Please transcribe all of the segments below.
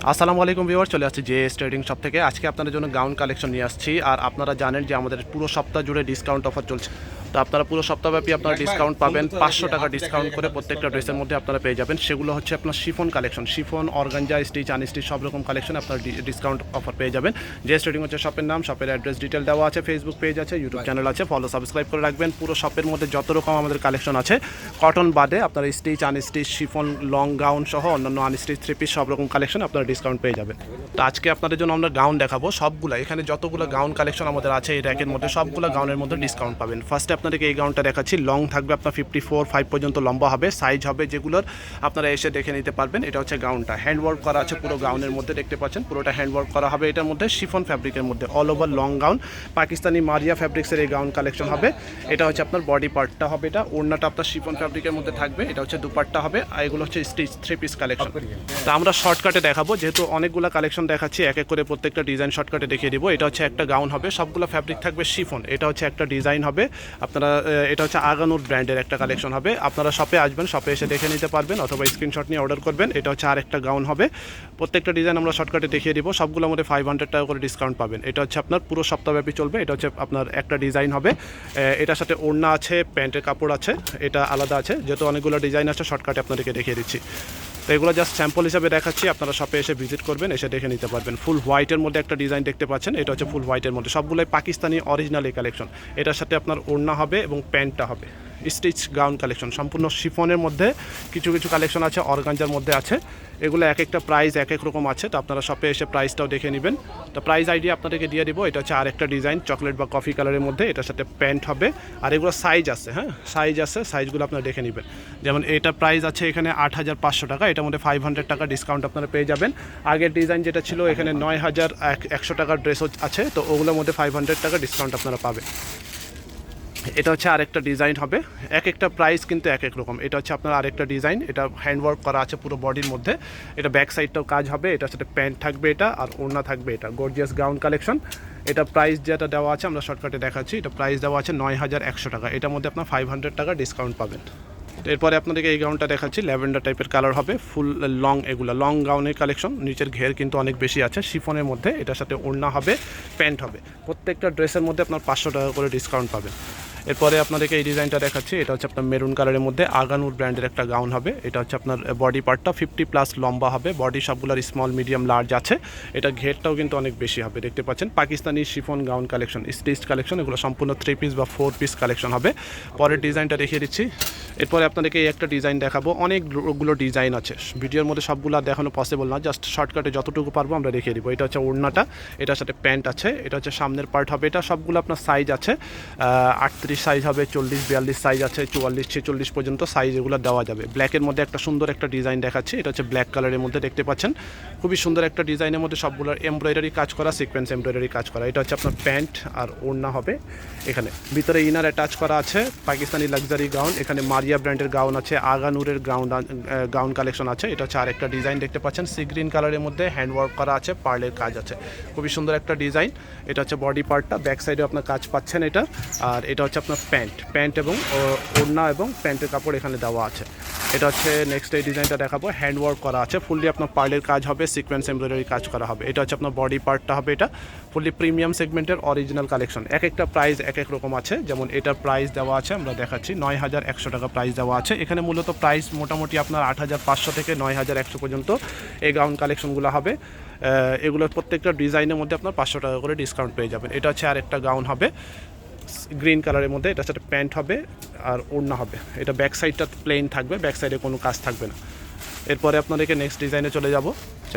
আসসালামু আলাইকুম ভিউয়ার, চলে আসছি জেএস ট্রেডিং শপ থেকে। আজকে আপনাদের জন্য গাউন কালেকশন নিয়ে আসছি। আর আপনারা জানেন যে আমাদের পুরো সপ্তাহ জুড়ে ডিসকাউন্ট অফার চলছে। তো আপনারা পুরো সপ্তাহব্যাপী আপনারা ডিসকাউন্ট পাবেন। 500 টাকা ডিসকাউন্ট করে প্রত্যেকটা ড্রেসের মধ্যে আপনারা পেয়ে যাবেন। সেগুলো হচ্ছে আপনার chiffon collection, chiffon, organza, stitch, unstitch সব রকম কালেকশন আপনার ডিসকাউন্ট অফার পেয়ে যাবেন। জেএস ট্রেডিং হচ্ছে শপের নাম, শপের অ্যাড্রেস ডিটেল দেওয়া আছে, ফেসবুক পেজ আছে, ইউটিউব চ্যানেল আছে, ফলো সাবস্ক্রাইব করে রাখবেন। পুরো শপের মধ্যে যত রকম আমাদের কালেকশন আছে, কটন বাদে আপনারা stitch, unstitch, chiffon, long gown সহ অন্যান্য আনস্টিচ, থ্রি পিস সব রকম কালেকশন আপনারা ডিসকাউন্ট পেয়ে যাবেন। তো আজকে আপনাদের জন্য আমরা গাউন দেখাবো সবগুলো। এখানে যতগুলো গাউন কালেকশন আমাদের আছে এই র্যাকের মধ্যে, সবগুলো গাউনের মধ্যে ডিসকাউন্ট পাবেন। ফার্স্টে আপনাদেরকে এই গাউনটা দেখাচ্ছি। লং থাকবে আপনার 54-5 পর্যন্ত লম্বা হবে, সাইজ হবে যেগুলোর আপনারা এসে দেখে নিতে পারবেন। এটা হচ্ছে গাউনটা, হ্যান্ডওয়ার্ক করা আছে পুরো গাউনের মধ্যে, দেখতে পাচ্ছেন পুরোটা হ্যান্ডওয়ার্ক করা হবে। এটার মধ্যে শিফন ফ্যাব্রিকের মধ্যে all over long gown, Pakistani Maria ফ্যাব্রিক্সের এই গাউন কালেকশন হবে। এটা হচ্ছে আপনার বডি পার্টটা হবে, এটা ওড়নাটা আপনার শিফন ফ্যাব্রিকের মধ্যে থাকবে। এটা হচ্ছে দুপাট্টা হবে, আর এগুলো হচ্ছে স্টিচ থ্রি পিস কালেকশন। তো আমরা শর্টকাটে দেখাবো, যেহেতু অনেকগুলো কালেকশন দেখাচ্ছি, এক এক করে প্রত্যেকটা ডিজাইন শর্টকাটে দেখিয়ে দিব। এটা হচ্ছে একটা গাউন হবে, সবগুলো ফ্যাব্রিক থাকবে শিফন। এটা হচ্ছে একটা ডিজাইন হবে আপনারা, এটা হচ্ছে আগানুর ব্র্যান্ডের একটা কালেকশন হবে। আপনারা শপে আসবেন, শপে এসে দেখে নিতে পারবেন অথবা স্ক্রিনশট নিয়ে অর্ডার করবেন। এটা হচ্ছে আর একটা গাউন হবে। প্রত্যেকটা ডিজাইন আমরা শর্টকাটে দেখিয়ে দিব। সবগুলোর মধ্যে 500 টাকা করে ডিসকাউন্ট পাবেন। এটা হচ্ছে আপনার পুরো সপ্তাহব্যাপী চলবে। এটা হচ্ছে আপনার একটা ডিজাইন হবে, এটার সাথে ওড়না আছে, প্যান্টের কাপড় আছে, এটা আলাদা আছে। যেহেতু অনেকগুলো ডিজাইন আছে, শর্টকাটে আপনাদেরকে দেখিয়ে দিচ্ছি। তো এগুলো জাস্ট স্যাম্পল হিসাবে দেখাচ্ছি, আপনারা শপে এসে ভিজিট করবেন, এসে দেখে নিতে পারবেন। ফুল হোয়াইটের মধ্যে একটা ডিজাইন দেখতে পাচ্ছেন, এটা হচ্ছে ফুল হোয়াইটের মধ্যে, সবগুলোই পাকিস্তানি অরিজিনাল এই কালেকশন। এটার সাথে আপনার ওড়না হবে এবং প্যান্টটা হবে স্টিচ গাউন কালেকশন, সম্পূর্ণ শিফনের মধ্যে। কিছু কিছু কালেকশন আছে অর্গানজার মধ্যে আছে। এগুলো এক একটা প্রাইস এক এক রকম আছে, তো আপনারা শপে এসে প্রাইসটাও দেখে নেবেন। তো প্রাইস আইডিয়া আপনাদেরকে দিয়ে দিব। এটা হচ্ছে আরেকটা ডিজাইন চকলেট বা কফি কালারের মধ্যে, এটার সাথে প্যান্ট হবে। আর এগুলো সাইজ আছে, হ্যাঁ সাইজ আছে, সাইজগুলো আপনারা দেখে নেবেন। যেমন এটা প্রাইস আছে এখানে 8500 টাকা, এটার মধ্যে 500 টাকা ডিসকাউন্ট আপনারা পেয়ে যাবেন। আগের ডিজাইন যেটা ছিল এখানে 9100 টাকার ড্রেসও আছে, তো ওগুলোর মধ্যে 500 টাকা ডিসকাউন্ট আপনারা পাবেন। এটা হচ্ছে আরেকটা ডিজাইন হবে, এক একটা প্রাইস কিন্তু এক এক রকম। এটা হচ্ছে আপনার আরেকটা ডিজাইন, এটা হ্যান্ডওয়ার্ক করা আছে পুরো বডির মধ্যে। এটা ব্যাক সাইডটাও কাজ হবে, এটার সাথে প্যান্ট থাকবে এটা, আর ওড়না থাকবে। এটা গর্জিয়াস গাউন কালেকশন। এটা প্রাইস যেটা দেওয়া আছে আমরা শর্টকাটে দেখাচ্ছি, এটা প্রাইস দেওয়া আছে 9100 টাকা, এটার মধ্যে আপনার 500 টাকা ডিসকাউন্ট পাবেন। এরপরে আপনাদেরকে এই গাউনটা দেখাচ্ছি, ল্যাভেন্ডার টাইপের কালার হবে, ফুল লং, এগুলো লং গাউনের কালেকশন। নিচের ঘের কিন্তু অনেক বেশি আছে শিফনের মধ্যে। এটার সাথে ওড়না হবে, প্যান্ট হবে। প্রত্যেকটা ড্রেসের মধ্যে আপনার 500 টাকা করে ডিসকাউন্ট পাবেন। এরপরে আপনাদেরকে এই ডিজাইনটা দেখাচ্ছি, এটা হচ্ছে আপনার মেরুন কালারের মধ্যে আগানুর ব্র্যান্ডের একটা গাউন হবে। এটা হচ্ছে আপনার বডি পার্টটা 50+ লম্বা হবে, বডি সবগুলোর স্মল মিডিয়াম লার্জ আছে। এটা ঘেরটাও কিন্তু অনেক বেশি হবে, দেখতে পাচ্ছেন Pakistani chiffon gown collection, stitch collection. এগুলো সম্পূর্ণ 3 পিস বা 4 পিস কালেকশন হবে। পরের ডিজাইনটা দেখিয়ে দিচ্ছি। এরপরে আপনাদেরকে এই একটা ডিজাইন দেখাবো, অনেকগুলো ডিজাইন আছে, ভিডিওর মধ্যে সবগুলো দেখানো পসিবল না, জাস্ট শর্টকাটে যতটুকু পারবো আমরা দেখিয়ে দিব। এটা হচ্ছে ওড়নাটা, এটার সাথে প্যান্ট আছে। এটা হচ্ছে সামনের পার্ট হবে, এটা সবগুলো আপনার সাইজ আছে 38 সাইজ হবে, 40-42 সাইজ আছে, 44-46 পর্যন্ত সাইজ এগুলো দেওয়া যাবে। ব্ল্যাকের মধ্যে একটা সুন্দর একটা ডিজাইন দেখাচ্ছি, এটা হচ্ছে ব্ল্যাক কালারের মধ্যে, দেখতে পাচ্ছেন খুবই সুন্দর একটা ডিজাইনের মধ্যে সবগুলোর এমব্রয়ডারি কাজ করা, সিকোয়েন্স এমব্রয়ডারি কাজ করা। এটা হচ্ছে আপনার প্যান্ট আর ওড়না হবে। এখানে ভিতরে ইনার অ্যাটাচ করা আছে, পাকিস্তানি লাক্সারি গাউন। এখানে মারিয়া ব্র্যান্ডের গাউন আছে, আগানুরের গাউন কালেকশন আছে। এটা হচ্ছে আরেকটা ডিজাইন দেখতে পাচ্ছেন, সি গ্রিন কালারের মধ্যে হ্যান্ডওয়ার্ক করা আছে, পার্লের কাজ আছে, খুবই সুন্দর একটা ডিজাইন। এটা হচ্ছে বডি পার্টটা, ব্যাক সাইডে আপনার কাজ পাচ্ছেন এটা। আর এটা হচ্ছে আপনার প্যান্ট এবং ওড়না এবং প্যান্টের কাপড় এখানে দেওয়া আছে। এটা হচ্ছে নেক্সট এই ডিজাইনটা দেখাবো, হ্যান্ডওয়ার্ক করা আছে, ফুললি আপনার পার্লের কাজ হবে, সিকোয়েন্স এমব্রয়ডারি কাজ করা হবে। এটা হচ্ছে আপনার বডি পার্টটা হবে, এটা ফুললি প্রিমিয়াম সেগমেন্টের অরিজিনাল কালেকশন। এক একটা প্রাইস এক এক রকম আছে। যেমন এটার প্রাইস দেওয়া আছে আমরা দেখাচ্ছি 9100 টাকা প্রাইস দেওয়া আছে। এখানে মূলত প্রাইস মোটামুটি আপনার 8500 থেকে 9100 পর্যন্ত এই গাউন কালেকশনগুলো হবে। এগুলোর প্রত্যেকটা ডিজাইনের মধ্যে আপনার 500 টাকা করে ডিসকাউন্ট পেয়ে যাবেন। এটা হচ্ছে আরেকটা গাউন হবে গ্রিন কালারের মধ্যে, এটার সাথে প্যান্ট হবে আর ওড়না হবে। এটা ব্যাক সাইডটা প্লেন থাকবে, ব্যাক সাইডে কোনো কাজ থাকবে না। এরপরে আপনাদেরকে নেক্সট ডিজাইনে চলে যাব।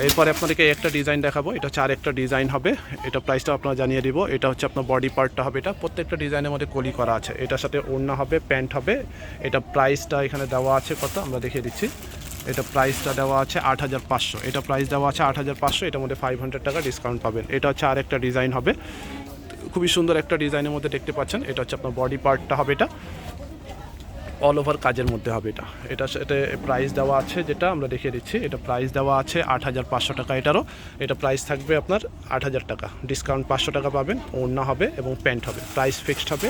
এরপরে আপনাদেরকে একটা ডিজাইন দেখাবো, এটা হচ্ছে আরেকটা ডিজাইন হবে। এটা প্রাইসটা আপনারা জানিয়ে দিব। এটা হচ্ছে আপনার বডি পার্টটা হবে, এটা প্রত্যেকটা ডিজাইনের মধ্যে কলি করা আছে। এটার সাথে ওড়না হবে, প্যান্ট হবে। এটা প্রাইসটা এখানে দেওয়া আছে কত আমরা দেখিয়ে দিচ্ছি। এটা প্রাইসটা দেওয়া আছে 8500, এটা প্রাইস দেওয়া আছে 8500, এটার মধ্যে 500 টাকা ডিসকাউন্ট পাবেন। এটা হচ্ছে আরেকটা ডিজাইন হবে, খুবই সুন্দর একটা ডিজাইনের মধ্যে, দেখতে পাচ্ছেন। এটা হচ্ছে আপনার বডি পার্টটা হবে, এটা অল ওভার কাজের মধ্যে হবে। এটার সাথে প্রাইস দেওয়া আছে, যেটা আমরা দেখিয়ে দিচ্ছি। এটা প্রাইস দেওয়া আছে 8500 টাকা, এটারও এটা প্রাইস থাকবে আপনার 8000 টাকা, ডিসকাউন্ট 500 টাকা পাবেন। ওড়না হবে এবং প্যান্ট হবে, প্রাইস ফিক্সড হবে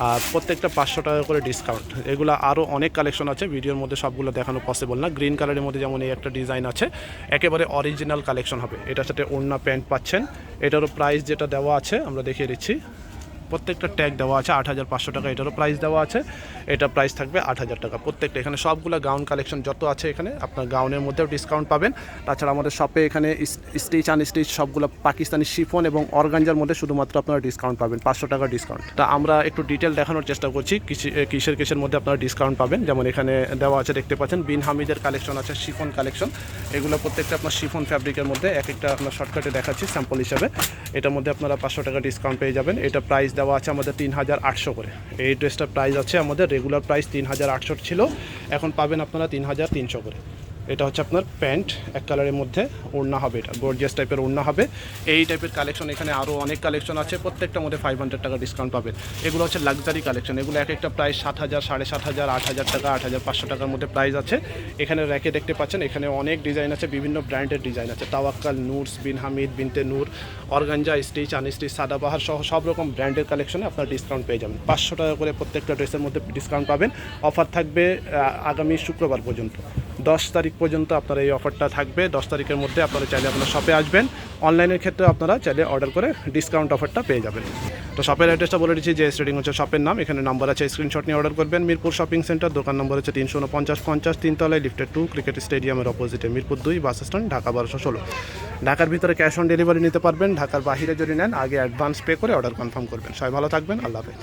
আর প্রত্যেকটা 500 টাকা করে ডিসকাউন্ট। এগুলো আরও অনেক কালেকশন আছে, ভিডিওর মধ্যে সবগুলো দেখানো পসিবল না। গ্রিন কালারের মধ্যে যেমন এই একটা ডিজাইন আছে, একেবারে অরিজিনাল কালেকশন হবে। এটার সাথে ওড়না প্যান্ট পাচ্ছেন। এটারও প্রাইস যেটা দেওয়া আছে আমরা দেখিয়ে দিচ্ছি, প্রত্যেকটা ট্যাগ দেওয়া আছে 8500 টাকা, এটারও প্রাইস দেওয়া আছে। এটা প্রাইস থাকবে 8000 টাকা প্রত্যেকটা। এখানে সবগুলো গাউন কালেকশন যত আছে এখানে আপনার গাউনের মধ্যেও ডিসকাউন্ট পাবেন। তাছাড়া আমাদের শপে এখানে স্টিচ আনস্টিচ সবগুলো পাকিস্তানি শিফন এবং অর্গানজার মধ্যে শুধুমাত্র আপনারা ডিসকাউন্ট পাবেন 500 টাকা ডিসকাউন্ট। তা আমরা একটু ডিটেল দেখানোর চেষ্টা করছি কিসের মধ্যে আপনারা ডিসকাউন্ট পাবেন। যেমন এখানে দেওয়া আছে দেখতে পাচ্ছেন বিন হামিদের কালেকশন আছে, শিফন কালেকশন। এগুলো প্রত্যেকটা আপনার শিফন ফ্যাব্রিকের মধ্যে, এক একটা আপনার শর্টকাটে দেখাচ্ছি স্যাম্পল হিসাবে। এটার মধ্যে আপনারা 500 টাকা ডিসকাউন্ট পেয়ে যাবেন। এটা প্রাইস দেওয়া আছে আমাদের 3800 করে। এই ড্রেসটার প্রাইস আছে আমাদের রেগুলার প্রাইস 3800 ছিল, এখন পাবেন আপনারা 3300 করে। এটা হচ্ছে আপনার প্যান্ট, এক কালারের মধ্যে ওড়না হবে, এটা গর্জিয়াস টাইপের ওড়না হবে। এই টাইপের কালেকশন এখানে আরও অনেক কালেকশন আছে, প্রত্যেকটার মধ্যে 500 টাকা ডিসকাউন্ট পাবেন। এগুলো হচ্ছে লাক্সারি কালেকশন, এগুলো এক একটা প্রাইস 7000, 7500, 8000 টাকা, 8500 টাকার মধ্যে প্রাইস আছে। এখানে র্যাকে দেখতে পাচ্ছেন, এখানে অনেক ডিজাইন আছে, বিভিন্ন ব্র্যান্ডের ডিজাইন আছে। তাওয়াক্কাল, নূরস, বিন হামিদ, বিনতে নূর, অর্গানজা, স্টিচ আনস্টিচ, সাদাবাহার সহ সব রকম ব্র্যান্ডের কালেকশনে আপনার ডিসকাউন্ট পেয়ে যাবেন। 500 টাকা করে প্রত্যেকটা ড্রেসের মধ্যে ডিসকাউন্ট পাবেন। অফার থাকবে আগামী শুক্রবার পর্যন্ত, 10 তারিখ পর্যন্ত আপনারা এই অফারটা থাকবে। 10 তারিখের মধ্যে আপনারা চাইলে আপনার শপে আসবেন, অনলাইনের ক্ষেত্রে আপনারা চাইলে অর্ডার করে ডিসকাউন্ট অফারটা পেয়ে যাবেন। তো শপের অ্যাড্রেসটা বলে দিচ্ছি, যে ট্রেডিং হচ্ছে শপের নাম। এখানে নাম্বার আছে, স্ক্রিনশট নিয়ে অর্ডার করবেন। মিরপুর শপিং সেন্টার, দোকান নম্বর হচ্ছে 34950 তিনতলায়, লিফটেড 2, ক্রিকেট স্টেডিয়ামের অপোজিটে, মিরপুর 2 বাস স্ট্যান্ড, ঢাকা 1216। ঢাকার ভিতরে ক্যাশ অন ডেলিভারি নিতে পারবেন, ঢাকার বাইরে যদি নেন আগে অ্যাডভান্স পে করে অর্ডার কনফার্ম করবেন। সবাই ভালো থাকবেন, আল্লাহ হাফেজ।